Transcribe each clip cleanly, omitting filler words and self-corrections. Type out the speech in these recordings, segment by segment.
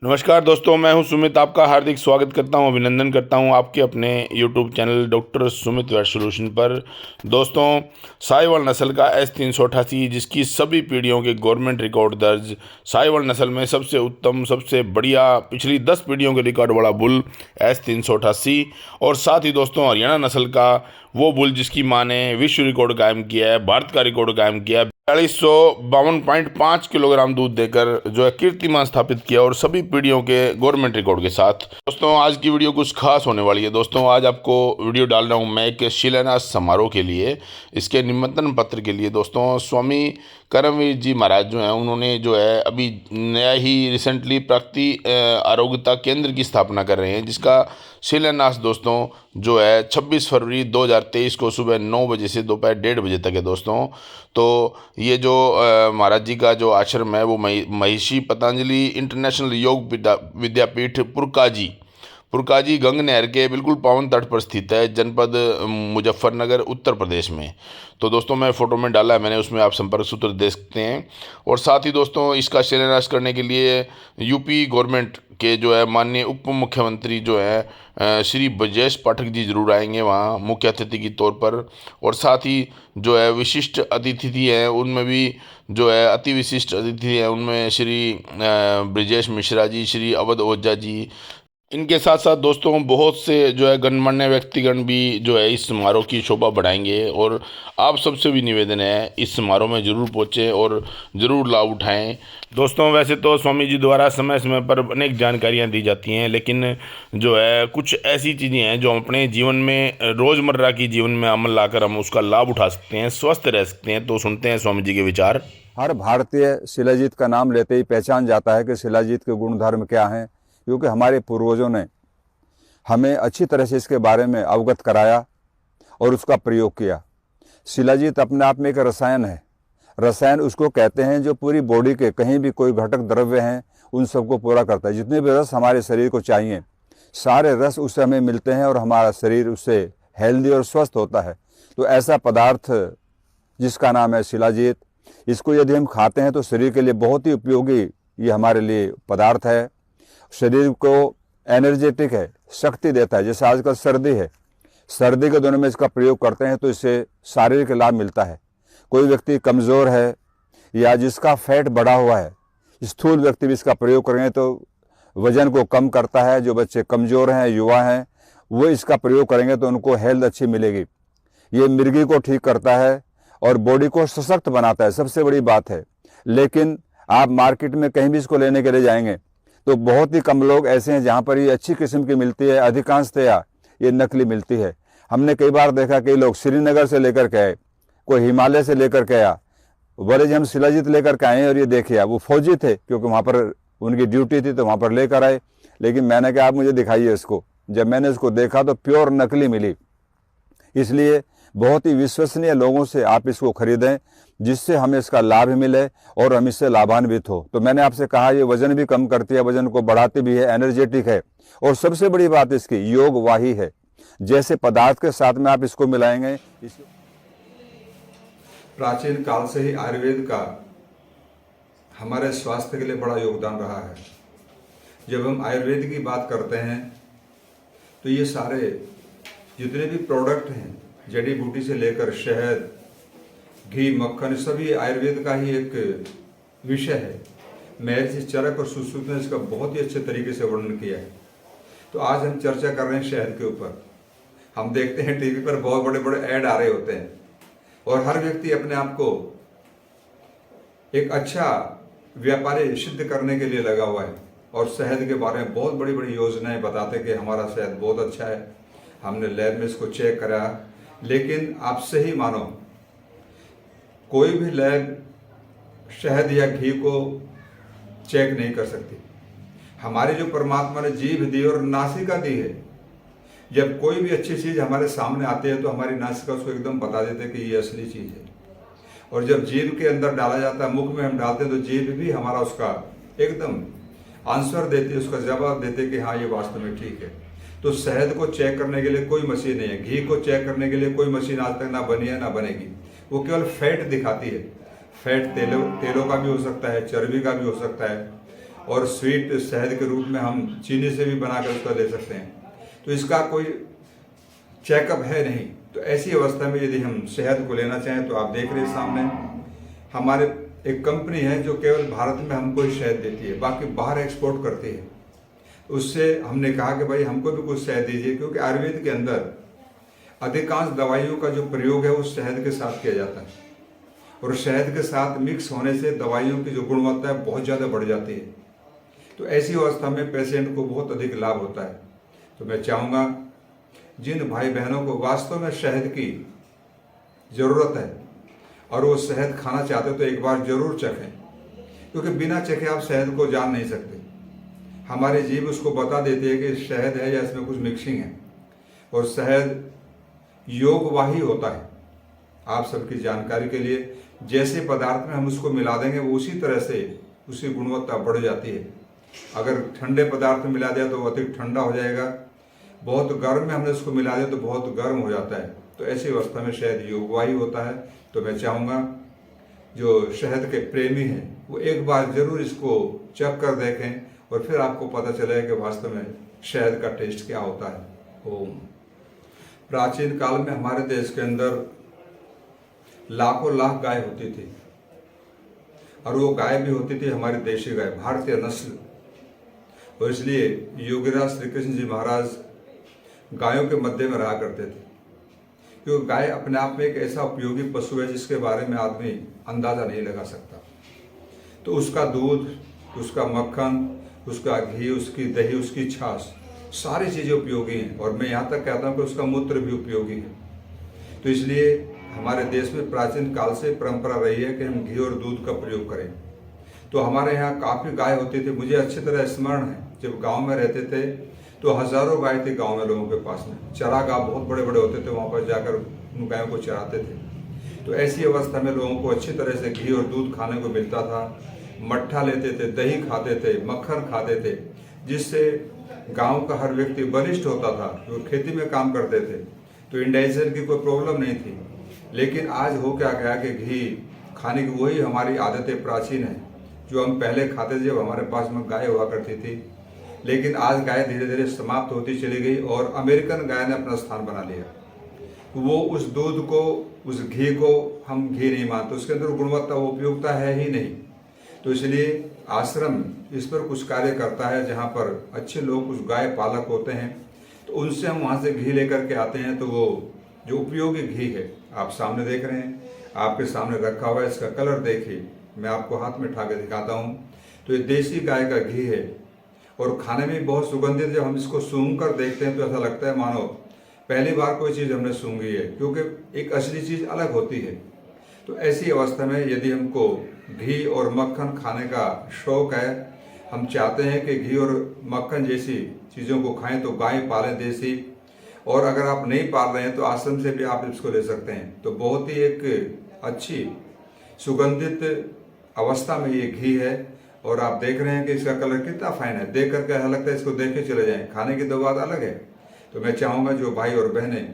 नमस्कार दोस्तों, मैं हूं सुमित। आपका हार्दिक स्वागत करता हूं, अभिनंदन करता हूं आपके अपने YouTube channel doctor Sumit vet solution पर। दोस्तों, साहिवाल नस्ल का S388 जिसकी सभी पीढ़ियों के गवर्नमेंट रिकॉर्ड दर्ज, साहिवाल नस्ल में सबसे उत्तम, सबसे बढ़िया, पिछली 10 पीढ़ियों के रिकॉर्ड वाला बुल S388, और साथ ही दोस्तों हरियाणा नस्ल का वो बुल जिसकी मां ने विश्व रिकॉर्ड कायम किया है, भारत का रिकॉर्ड कायम किया है, 4252.5 किलोग्राम दूध देकर जो है कीर्तिमान स्थापित किया, और सभी पीढ़ियों के गवर्नमेंट रिकॉर्ड के साथ। दोस्तों, आज की वीडियो कुछ खास होने वाली है। दोस्तों, आज आपको वीडियो डाल रहा हूं मैं एक शिलान्यास समारोह के लिए, इसके निमंत्रण पत्र के लिए। दोस्तों, स्वामी करमवीर जी महाराज जो हैं, उन्होंने जो है अभी नया ही रिसेंटली प्राकृति आरोग्यता केंद्र की स्थापना कर रहे हैं, जिसका शिलान्यास दोस्तों जो है 26 फरवरी 2023 को सुबह 9 बजे से दोपहर 1:30 बजे तक है। दोस्तों, तो ये जो महाराज जी का जो आश्रम है वो महिषी पतंजलि इंटरनेशनल योग विद्यापीठ पुरकाजी गंग नहर के बिल्कुल पावन तट पर स्थित है, जनपद मुजफ्फरनगर, उत्तर प्रदेश में। तो दोस्तों, मैं फ़ोटो में डाला है मैंने, उसमें आप संपर्क सूत्र देख सकते हैं। और साथ ही दोस्तों, इसका शिलान्यास करने के लिए यूपी गवर्नमेंट के जो है माननीय उप मुख्यमंत्री जो है श्री ब्रजेश पाठक जी जरूर आएंगे वहाँ मुख्य अतिथि के तौर पर। और साथ ही जो है विशिष्ट अतिथि हैं, उनमें भी जो है अति विशिष्ट अतिथि हैं, उनमें श्री ब्रजेश मिश्रा जी, श्री अवध ओझा जी। इनके साथ साथ दोस्तों बहुत से जो है गणमान्य व्यक्तिगण भी जो है इस समारोह की शोभा बढ़ाएंगे, और आप सबसे भी निवेदन है इस समारोह में ज़रूर पहुँचें और ज़रूर लाभ उठाएं। दोस्तों, वैसे तो स्वामी जी द्वारा समय समय पर अनेक जानकारियां दी जाती हैं, लेकिन जो है कुछ ऐसी चीज़ें हैं जो हम अपने जीवन में, रोज़मर्रा की जीवन में अमल लाकर हम उसका लाभ उठा सकते हैं, स्वस्थ रह सकते हैं। तो सुनते हैं स्वामी जी के विचार। हर भारतीय शिलाजीत का नाम लेते ही पहचान जाता है कि शिलाजीत के गुण धर्म क्या हैं, क्योंकि हमारे पूर्वजों ने हमें अच्छी तरह से इसके बारे में अवगत कराया और उसका प्रयोग किया। शिलाजीत अपने आप में एक रसायन है। रसायन उसको कहते हैं जो पूरी बॉडी के कहीं भी कोई घटक द्रव्य हैं उन सबको पूरा करता है। जितने भी रस हमारे शरीर को चाहिए, सारे रस उससे हमें मिलते हैं और हमारा शरीर उससे हेल्दी और स्वस्थ होता है। तो ऐसा पदार्थ जिसका नाम है शिलाजीत, इसको यदि हम खाते हैं तो शरीर के लिए बहुत ही उपयोगी ये हमारे लिए पदार्थ है। शरीर को एनर्जेटिक है, शक्ति देता है। जैसे आजकल सर्दी है, सर्दी के दिनों में इसका प्रयोग करते हैं तो इससे शारीरिक लाभ मिलता है। कोई व्यक्ति कमज़ोर है या जिसका फैट बढ़ा हुआ है, स्थूल व्यक्ति भी इसका प्रयोग करेंगे तो वजन को कम करता है। जो बच्चे कमज़ोर हैं, युवा हैं, वो इसका प्रयोग करेंगे तो उनको हेल्थ अच्छी मिलेगी। ये मिर्गी को ठीक करता है और बॉडी को सशक्त बनाता है, सबसे बड़ी बात है। लेकिन आप मार्केट में कहीं भी इसको लेने के लिए जाएंगे तो बहुत ही कम लोग ऐसे हैं जहाँ पर ये अच्छी किस्म की मिलती है, अधिकांशतया ये नकली मिलती है। हमने कई बार देखा कई लोग श्रीनगर से लेकर के आए, कोई हिमालय से लेकर के आया, बोले जी हम शिलाजीत लेकर के आए, और ये देखिए वो फौजी थे क्योंकि वहाँ पर उनकी ड्यूटी थी तो वहाँ पर लेकर आए। लेकिन मैंने कहा आप मुझे दिखाइए इसको। जब मैंने इसको देखा तो प्योर नकली मिली। इसलिए बहुत ही विश्वसनीय लोगों से आप इसको खरीदें जिससे हमें इसका लाभ मिले और हम इससे लाभान्वित हो। तो मैंने आपसे कहा ये वजन भी कम करती है, वजन को बढ़ाती भी है, एनर्जेटिक है, और सबसे बड़ी बात इसकी योग वाही है। जैसे पदार्थ के साथ में आप इसको मिलाएंगे। प्राचीन काल से ही आयुर्वेद का हमारे स्वास्थ्य के लिए बड़ा योगदान रहा है। जब हम आयुर्वेद की बात करते हैं तो ये सारे जितने भी प्रोडक्ट हैं, जड़ी बूटी से लेकर शहद, घी, मक्खन, सभी आयुर्वेद का ही एक विषय है। महर्षि चरक और सुश्रुत ने इसका बहुत ही अच्छे तरीके से वर्णन किया है। तो आज हम चर्चा कर रहे हैं शहद के ऊपर। हम देखते हैं टीवी पर बहुत बड़े बड़े ऐड आ रहे होते हैं और हर व्यक्ति अपने आप को एक अच्छा व्यापारी सिद्ध करने के लिए लगा हुआ है और शहद के बारे में बहुत बड़ी बड़ी योजनाएं बताते कि हमारा शहद बहुत अच्छा है, हमने लैब में इसको चेक करा। लेकिन आप सही मानो, कोई भी लैब शहद या घी को चेक नहीं कर सकती। हमारी जो परमात्मा ने जीभ दी और नासिका दी है, जब कोई भी अच्छी चीज़ हमारे सामने आती है तो हमारी नासिका उसको एकदम बता देते कि ये असली चीज़ है। और जब जीभ के अंदर डाला जाता है, मुख में हम डालते हैं, तो जीभ भी हमारा उसका एकदम आंसर देती है, उसका जवाब देते कि हाँ ये वास्तव में ठीक है। तो शहद को चेक करने के लिए कोई मशीन नहीं है, घी को चेक करने के लिए कोई मशीन आज तक ना बनी है ना बनेगी। वो केवल फैट दिखाती है। फैट तेलों का भी हो सकता है, चर्बी का भी हो सकता है, और स्वीट शहद के रूप में हम चीनी से भी बनाकर उसका दे सकते हैं। तो इसका कोई चेकअप है नहीं। तो ऐसी अवस्था में यदि हम शहद को लेना चाहें तो आप देख रहे हैं सामने हमारे एक कंपनी है जो केवल भारत में हमको ही शहद देती है, बाकी बाहर एक्सपोर्ट करती है। उससे हमने कहा कि भाई हमको भी कुछ शहद दीजिए, क्योंकि आयुर्वेद के अंदर अधिकांश दवाइयों का जो प्रयोग है वो शहद के साथ किया जाता है, और शहद के साथ मिक्स होने से दवाइयों की जो गुणवत्ता है बहुत ज़्यादा बढ़ जाती है। तो ऐसी अवस्था में पेशेंट को बहुत अधिक लाभ होता है। तो मैं चाहूँगा जिन भाई बहनों को वास्तव में शहद की ज़रूरत है और वो शहद खाना चाहते हो तो एक बार जरूर चखें, क्योंकि बिना चखे आप शहद को जान नहीं सकते। हमारी जीभ उसको बता देती है कि शहद है या इसमें कुछ मिक्सिंग है, और शहद योगवाही होता है। आप सबकी जानकारी के लिए जैसे पदार्थ में हम उसको मिला देंगे वो उसी तरह से उसकी गुणवत्ता बढ़ जाती है। अगर ठंडे पदार्थ में मिला दिया तो वो अधिक ठंडा हो जाएगा, बहुत गर्म में हमने उसको मिला दिया तो बहुत गर्म हो जाता है। तो ऐसी अवस्था में शहद योगवाही होता है। तो मैं चाहूँगा जो शहद के प्रेमी हैं वो एक बार जरूर इसको चख कर देखें, और फिर आपको पता चलेगा कि वास्तव में शहद का टेस्ट क्या होता है। ओम। प्राचीन काल में हमारे देश के अंदर लाखों लाख गाय होती थी, और वो गाय भी होती थी हमारी देशी गाय, भारतीय नस्ल। और इसलिए योगीराज श्री कृष्ण जी महाराज गायों के मध्य में रहा करते थे, क्योंकि गाय अपने आप में एक ऐसा उपयोगी पशु है जिसके बारे में आदमी अंदाजा नहीं लगा सकता। तो उसका दूध, उसका मक्खन, उसका घी, उसकी दही, उसकी छाछ, सारी चीज़ें उपयोगी हैं। और मैं यहाँ तक कहता हूँ कि उसका मूत्र भी उपयोगी है। तो इसलिए हमारे देश में प्राचीन काल से परंपरा रही है कि हम घी और दूध का प्रयोग करें। तो हमारे यहाँ काफ़ी गाय होती थी। मुझे अच्छी तरह स्मरण है जब गांव में रहते थे तो हज़ारों गाय थी गांव में लोगों के पास में। चरागाह बहुत बड़े बड़े होते थे, वहाँ पर जाकर उन गायों को चराते थे। तो ऐसी अवस्था में लोगों को अच्छी तरह से घी और दूध खाने को मिलता था। मट्ठा लेते थे, दही खाते थे, मक्खन खाते थे, जिससे गांव का हर व्यक्ति बलिष्ठ होता था। जो खेती में काम करते थे तो इंडाइजेशन की कोई प्रॉब्लम नहीं थी। लेकिन आज हो क्या गया कि घी खाने की वही हमारी आदतें प्राचीन है जो हम पहले खाते थे जब हमारे पास में गाय हुआ करती थी। लेकिन आज गाय धीरे धीरे समाप्त होती चली गई और अमेरिकन गाय ने अपना स्थान बना लिया। वो उस दूध को, उस घी को हम घी नहीं मानते, उसके अंदर गुणवत्ता, वो उपयोगिता है ही नहीं। तो इसलिए आश्रम इस पर कुछ कार्य करता है, जहाँ पर अच्छे लोग कुछ गाय पालक होते हैं, तो उनसे हम वहाँ से घी लेकर के आते हैं। तो वो जो उपयोगी घी है आप सामने देख रहे हैं, आपके सामने रखा हुआ है। इसका कलर देखिए, मैं आपको हाथ में उठा के दिखाता हूँ। तो ये देसी गाय का घी है और खाने में बहुत सुगंधित। जब हम इसको सूंघ कर देखते हैं तो ऐसा लगता है मानो पहली बार कोई चीज़ हमने सूंघी है, क्योंकि एक असली चीज़ अलग होती है। तो ऐसी अवस्था में यदि हमको घी और मक्खन खाने का शौक है, हम चाहते हैं कि घी और मक्खन जैसी चीज़ों को खाएं, तो गाय पालें देसी। और अगर आप नहीं पाल रहे हैं तो आश्रम से भी आप इसको ले सकते हैं। तो बहुत ही एक अच्छी सुगंधित अवस्था में ये घी है। और आप देख रहे हैं कि इसका कलर कितना फाइन है, देख करके ऐसा लगता है इसको देख के चले जाएं। खाने की तो बात अलग है। तो मैं चाहूँगा जो भाई और बहनें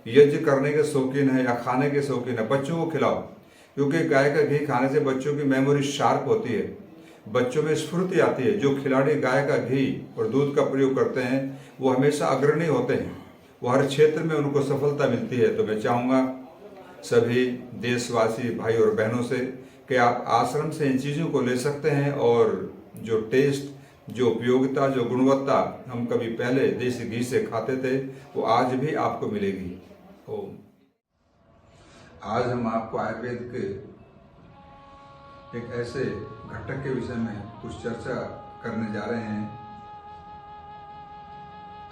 यज्ञ करने के शौकीन है या खाने के शौकीन है, बच्चों को खिलाओ, क्योंकि गाय का घी खाने से बच्चों की मेमोरी शार्प होती है, बच्चों में स्फूर्ति आती है। जो खिलाड़ी गाय का घी और दूध का प्रयोग करते हैं वो हमेशा अग्रणी होते हैं, वो हर क्षेत्र में उनको सफलता मिलती है। तो मैं चाहूँगा सभी देशवासी भाई और बहनों से कि आप आश्रम से इन चीज़ों को ले सकते हैं, और जो टेस्ट, जो उपयोगिता, जो गुणवत्ता हम कभी पहले देसी घी से खाते थे वो आज भी आपको मिलेगी। ओम। आज हम आपको आयुर्वेद के एक ऐसे घटक के विषय में कुछ चर्चा करने जा रहे हैं।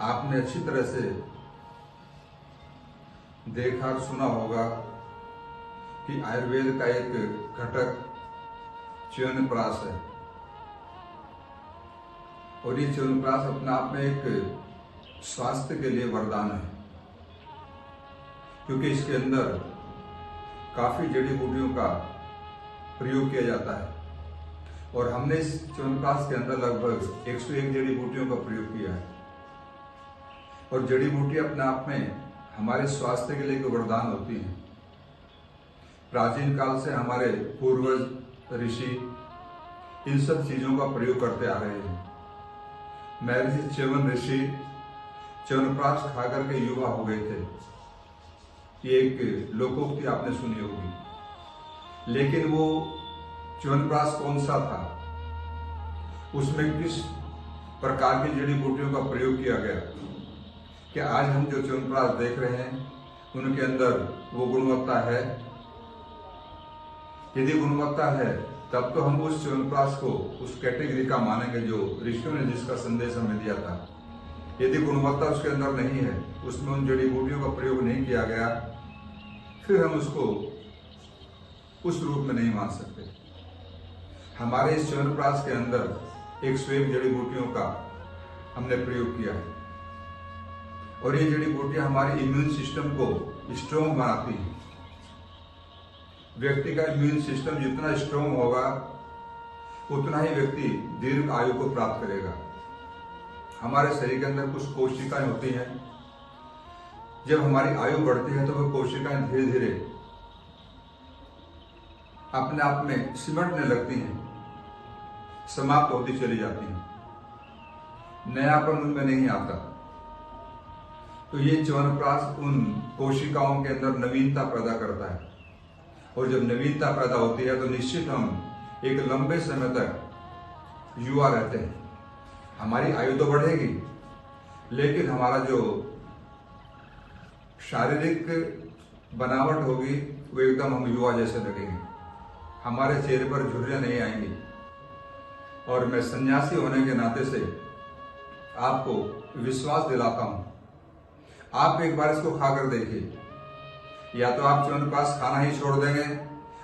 आपने अच्छी तरह से देखा और सुना होगा कि आयुर्वेद का एक घटक च्यवनप्राश है, और ये च्यवनप्राश अपने आप में एक स्वास्थ्य के लिए वरदान है, क्योंकि इसके अंदर काफी जड़ी बूटियों का प्रयोग किया जाता है। और हमने इस च्यवनप्राश के अंदर लगभग 101 जड़ी बूटियों का प्रयोग किया है। और जड़ी बूटी अपने आप में हमारे स्वास्थ्य के लिए एक वरदान होती है। प्राचीन काल से हमारे पूर्वज ऋषि इन सब चीजों का प्रयोग करते आ रहे हैं। महर्षि च्यवन ऋषि च्यवनप्राश खा करके युवा हो गए थे, ये एक लोकोक्ति आपने सुनी होगी। लेकिन वो च्यवनप्राश कौन सा था, उसमें किस प्रकार की जड़ी बूटियों का प्रयोग किया गया कि आज हम जो च्यवनप्राश देख रहे हैं उनके अंदर वो गुणवत्ता है। यदि गुणवत्ता है तब तो हम उस च्यवनप्राश को उस कैटेगरी का मानेंगे जो ऋषियों ने जिसका संदेश हमें दिया था। यदि गुणवत्ता उसके अंदर नहीं है, उसमें उन जड़ी बूटियों का प्रयोग नहीं किया गया, फिर हम उसको उस रूप में नहीं मान सकते। हमारे इस च्यवनप्राश के अंदर 101 जड़ी बूटियों का हमने प्रयोग किया है और ये जड़ी बूटियां हमारे इम्यून सिस्टम को स्ट्रोंग बनाती हैं। व्यक्ति का इम्यून सिस्टम जितना स्ट्रोंग होगा उतना ही व्यक्ति दीर्घ आयु को प्राप्त करेगा। हमारे शरीर के अंदर कुछ कोशिकाएं होती हैं, जब हमारी आयु बढ़ती है तो वो कोशिकाएं धीरे धीरे अपने आप में सिमटने लगती हैं, समाप्त होती चली जाती हैं, नयापन उनमें नहीं आता। तो ये च्यवनप्राश उन कोशिकाओं के अंदर नवीनता पैदा करता है और जब नवीनता पैदा होती है तो निश्चित हम एक लंबे समय तक युवा रहते हैं। हमारी आयु तो बढ़ेगी लेकिन हमारा जो शारीरिक बनावट होगी वो एकदम हम युवा जैसे लगेंगे, हमारे चेहरे पर झुर्रियां नहीं आएंगी। और मैं सन्यासी होने के नाते से आपको विश्वास दिलाता हूं, आप एक बार इसको खाकर देखिए, या तो आप च्यवनप्राश खाना ही छोड़ देंगे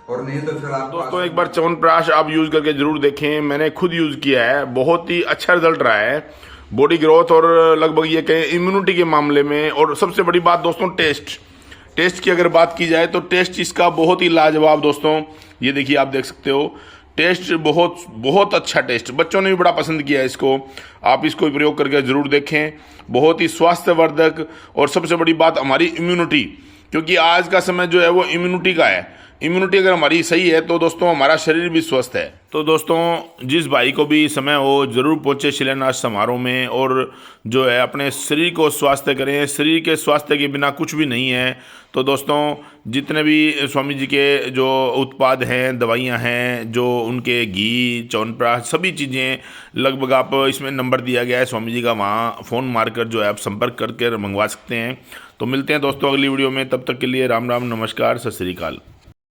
और नहीं तो फिर आप दोस्तों एक बार च्यवनप्राश आप यूज करके जरूर देखें। मैंने खुद यूज किया है, बहुत ही अच्छा रिजल्ट रहा है बॉडी ग्रोथ और लगभग ये कहें इम्यूनिटी के मामले में। और सबसे बड़ी बात दोस्तों टेस्ट की अगर बात की जाए तो टेस्ट इसका बहुत ही लाजवाब दोस्तों। ये देखिए आप देख सकते हो टेस्ट बहुत अच्छा टेस्ट, बच्चों ने भी बड़ा पसंद किया है इसको। आप इसको प्रयोग करके जरूर देखें, बहुत ही स्वास्थ्यवर्धक। और सबसे बड़ी बात हमारी इम्यूनिटी, क्योंकि आज का समय जो है वो इम्यूनिटी का है। इम्यूनिटी अगर हमारी सही है तो दोस्तों हमारा शरीर भी स्वस्थ है। तो दोस्तों जिस भाई को भी समय हो जरूर पहुंचे शिलान्यास समारोह में और जो है अपने शरीर को स्वास्थ्य करें। शरीर के स्वास्थ्य के बिना कुछ भी नहीं है। तो दोस्तों जितने भी स्वामी जी के जो उत्पाद हैं, दवाइयां हैं, जो उनके घी, च्यवनप्राश, सभी चीज़ें लगभग आप इसमें नंबर दिया गया है स्वामी जी का, वहाँ फ़ोन मारकर जो है आप संपर्क करके मंगवा सकते हैं। तो मिलते हैं दोस्तों अगली वीडियो में, तब तक के लिए राम राम, नमस्कार, सत श्री अकाल।